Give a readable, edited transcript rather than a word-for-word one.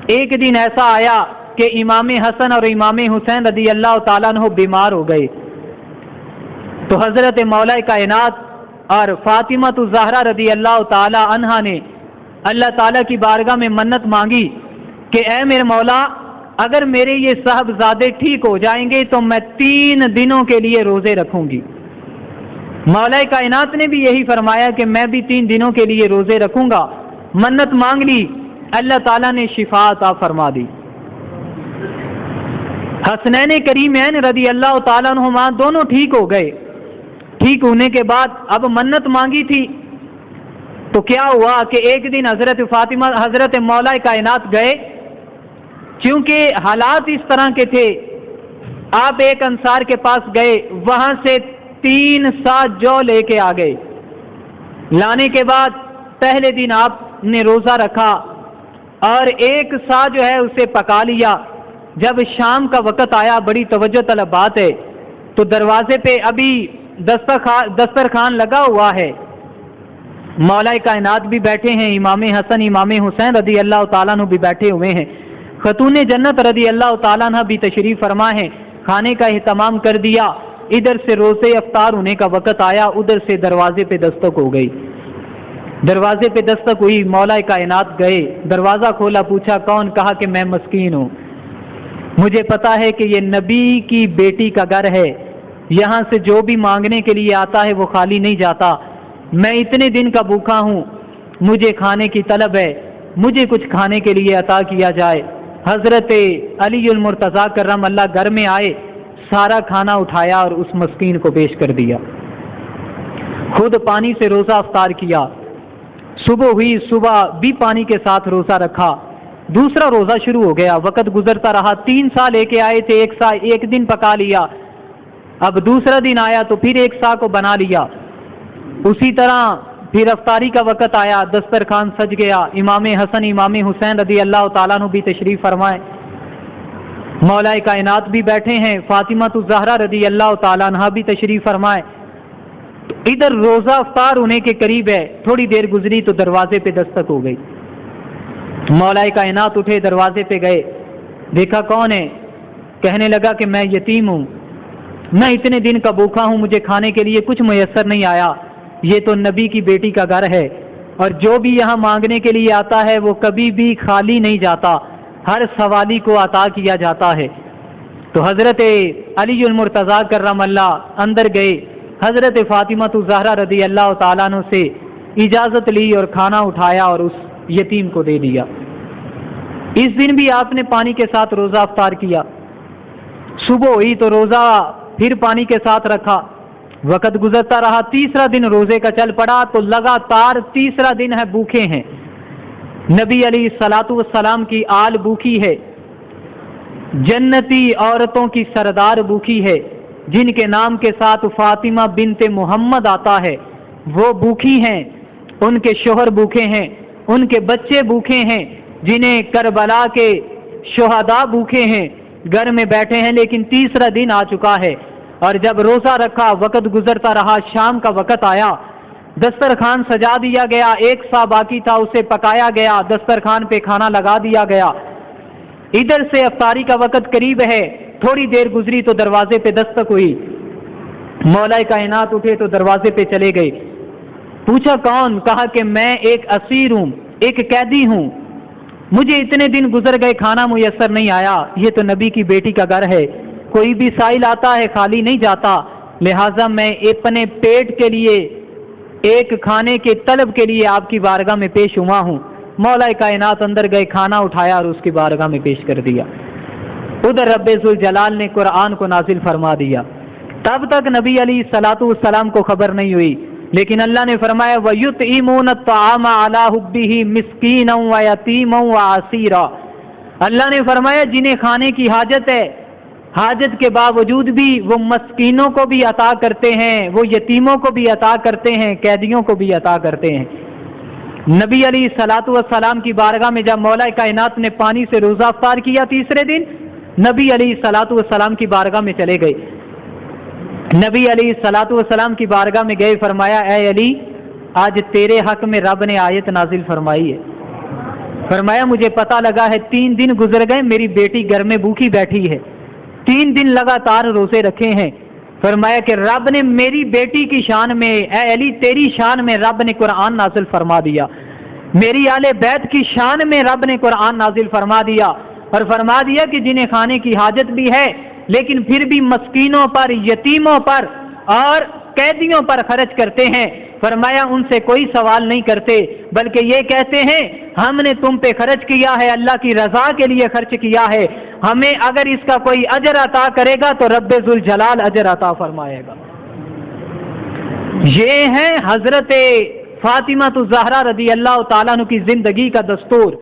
ایک دن ایسا آیا کہ امام حسن اور امام حسین رضی اللہ تعالیٰ عنہ بیمار ہو گئے، تو حضرت مولا کائنات اور فاطمہ الزہرا رضی اللہ تعالی عنہا نے اللہ تعالیٰ کی بارگاہ میں منت مانگی کہ اے میرے مولا، اگر میرے یہ صاحبزادے ٹھیک ہو جائیں گے تو میں 3 دنوں کے لیے روزے رکھوں گی۔ مولا کائنات نے بھی یہی فرمایا کہ میں بھی 3 دنوں کے لیے روزے رکھوں گا۔ منت مانگ لی، اللہ تعالیٰ نے شفا عطا فرما دی۔ حسنین کریمین رضی اللہ تعالیٰ عنہما دونوں ٹھیک ہو گئے۔ ٹھیک ہونے کے بعد اب منت مانگی تھی تو کیا ہوا کہ ایک دن حضرت فاطمہ حضرت مولا کائنات گئے، کیونکہ حالات اس طرح کے تھے، آپ ایک انصار کے پاس گئے، وہاں سے 3 سا جو لے کے آ گئے۔ لانے کے بعد پہلے دن آپ نے روزہ رکھا اور 1 سا جو ہے اسے پکا لیا۔ جب شام کا وقت آیا، بڑی توجہ طلب بات ہے، تو دروازے پہ ابھی دسترخوان لگا ہوا ہے، مولا کائنات بھی بیٹھے ہیں، امام حسن امام حسین رضی اللہ تعالیٰ عنہ بھی بیٹھے ہوئے ہیں، خاتون جنت رضی اللہ تعالیٰ عنہ بھی تشریف فرما ہے، کھانے کا اہتمام کر دیا۔ ادھر سے روزے افطار ہونے کا وقت آیا، ادھر سے دروازے پہ دستک ہو گئی۔ دروازے پہ دستک ہوئی، مولا کائنات گئے، دروازہ کھولا، پوچھا کون؟ کہا کہ میں مسکین ہوں، مجھے پتا ہے کہ یہ نبی کی بیٹی کا گھر ہے، یہاں سے جو بھی مانگنے کے لیے آتا ہے وہ خالی نہیں جاتا، میں اتنے دن کا بھوکا ہوں، مجھے کھانے کی طلب ہے، مجھے کچھ کھانے کے لیے عطا کیا جائے۔ حضرت علی المرتضیٰ کرم اللہ گھر میں آئے، سارا کھانا اٹھایا اور اس مسکین کو پیش کر دیا، خود پانی سے روزہ افطار کیا۔ صبح ہوئی، صبح بھی پانی کے ساتھ روزہ رکھا، دوسرا روزہ شروع ہو گیا، وقت گزرتا رہا، 3 سا لے کے آئے تھے، ایک دن پکا لیا، اب دوسرا دن آیا تو پھر 1 سا کو بنا لیا، اسی طرح پھر افطاری کا وقت آیا، دسترخوان سج گیا، امام حسن امام حسین رضی اللہ تعالیٰ عنہ بھی تشریف فرمائے، مولا کائنات بھی بیٹھے ہیں، فاطمہ الزہرا رضی اللہ تعالیٰ عنہ بھی تشریف فرمائے۔ تو ادھر روزہ افطار ہونے کے قریب ہے، تھوڑی دیر گزری تو دروازے پہ دستک ہو گئی، مولا کائنات اٹھے، دروازے پہ گئے، دیکھا کون ہے؟ کہنے لگا کہ میں یتیم ہوں، میں اتنے دن کا بھوکا ہوں، مجھے کھانے کے لیے کچھ میسر نہیں آیا، یہ تو نبی کی بیٹی کا گھر ہے، اور جو بھی یہاں مانگنے کے لیے آتا ہے وہ کبھی بھی خالی نہیں جاتا، ہر سوالی کو عطا کیا جاتا ہے۔ تو حضرت علی المرتضیٰ کرم اللہ اندر گئے، حضرت فاطمہ الزہرا رضی اللہ تعالیٰ عنہ سے اجازت لی اور کھانا اٹھایا اور اس یتیم کو دے دیا۔ اس دن بھی آپ نے پانی کے ساتھ روزہ افطار کیا، صبح ہوئی تو روزہ پھر پانی کے ساتھ رکھا، وقت گزرتا رہا، تیسرا دن روزے کا چل پڑا تو لگاتار تیسرا دن ہے بھوکے ہیں، نبی علیہ الصلاۃ والسلام کی آل بھوکی ہے، جنتی عورتوں کی سردار بھوکی ہے، جن کے نام کے ساتھ فاطمہ بنت محمد آتا ہے، وہ بھوکی ہیں، ان کے شوہر بھوکے ہیں، ان کے بچے بھوکے ہیں، جنہیں کربلا کے شہداء بھوکے ہیں، گھر میں بیٹھے ہیں، لیکن تیسرا دن آ چکا ہے، اور جب روزہ رکھا، وقت گزرتا رہا، شام کا وقت آیا، دسترخوان سجا دیا گیا، 1 سا باقی تھا، اسے پکایا گیا، دسترخوان پہ کھانا لگا دیا گیا، ادھر سے افطاری کا وقت قریب ہے، تھوڑی دیر گزری تو دروازے پہ دستک ہوئی، مولا کائنات اٹھے تو دروازے پہ چلے گئے، پوچھا کون؟ کہا کہ میں ایک اسیر ہوں، ایک قیدی ہوں، مجھے اتنے دن گزر گئے، کھانا میسر نہیں آیا، یہ تو نبی کی بیٹی کا گھر ہے، کوئی بھی سائل آتا ہے خالی نہیں جاتا، لہٰذا میں اپنے پیٹ کے لیے ایک کھانے کے طلب کے لیے آپ کی بارگاہ میں پیش ہوا ہوں۔ مولا کائنات اندر گئے، کھانا اٹھایا اور اس کی بارگاہ میں پیش کر دیا، ادھر رب ذوالجلال نے قرآن کو نازل فرما دیا، تب تک نبی علیہ الصلاۃ والسلام کو خبر نہیں ہوئی، لیکن اللہ نے فرمایا وَيُطْعِمُونَ الطَّعَامَ عَلَىٰ حُبِّهِ مِسْكِينًا وَيَتِيمًا وَأَسِيرًا، اللہ نے فرمایا جنہیں کھانے کی حاجت ہے، حاجت کے باوجود بھی وہ مسکینوں کو بھی عطا کرتے ہیں، وہ یتیموں کو بھی عطا کرتے ہیں، قیدیوں کو بھی عطا کرتے ہیں۔ نبی علیہ الصلاۃ والسلام کی بارگاہ میں جب مولا کائنات نے پانی سے روزہ افطار کیا تیسرے دن، نبی علیہ الصلاۃ والسلام کی بارگاہ میں چلے گئے، نبی علیہ الصلاۃ والسلام کی بارگاہ میں گئے، فرمایا اے علی، آج تیرے حق میں رب نے آیت نازل فرمائی ہے، فرمایا مجھے پتہ لگا ہے 3 دن گزر گئے، میری بیٹی گھر میں بھوکی بیٹھی ہے، 3 دن لگاتار روزے رکھے ہیں۔ فرمایا کہ رب نے میری بیٹی کی شان میں، اے علی تیری شان میں رب نے قرآن نازل فرما دیا، میری آل بیت کی شان میں رب نے قرآن نازل فرما دیا، اور فرما دیا کہ جنہیں کھانے کی حاجت بھی ہے لیکن پھر بھی مسکینوں پر، یتیموں پر اور قیدیوں پر خرچ کرتے ہیں، فرمایا ان سے کوئی سوال نہیں کرتے، بلکہ یہ کہتے ہیں ہم نے تم پہ خرچ کیا ہے، اللہ کی رضا کے لیے خرچ کیا ہے، ہمیں اگر اس کا کوئی اجر عطا کرے گا تو رب ذوالجلال اجر عطا فرمائے گا۔ یہ ہے حضرت فاطمہ الزہرا رضی اللہ تعالیٰ عنہ کی زندگی کا دستور۔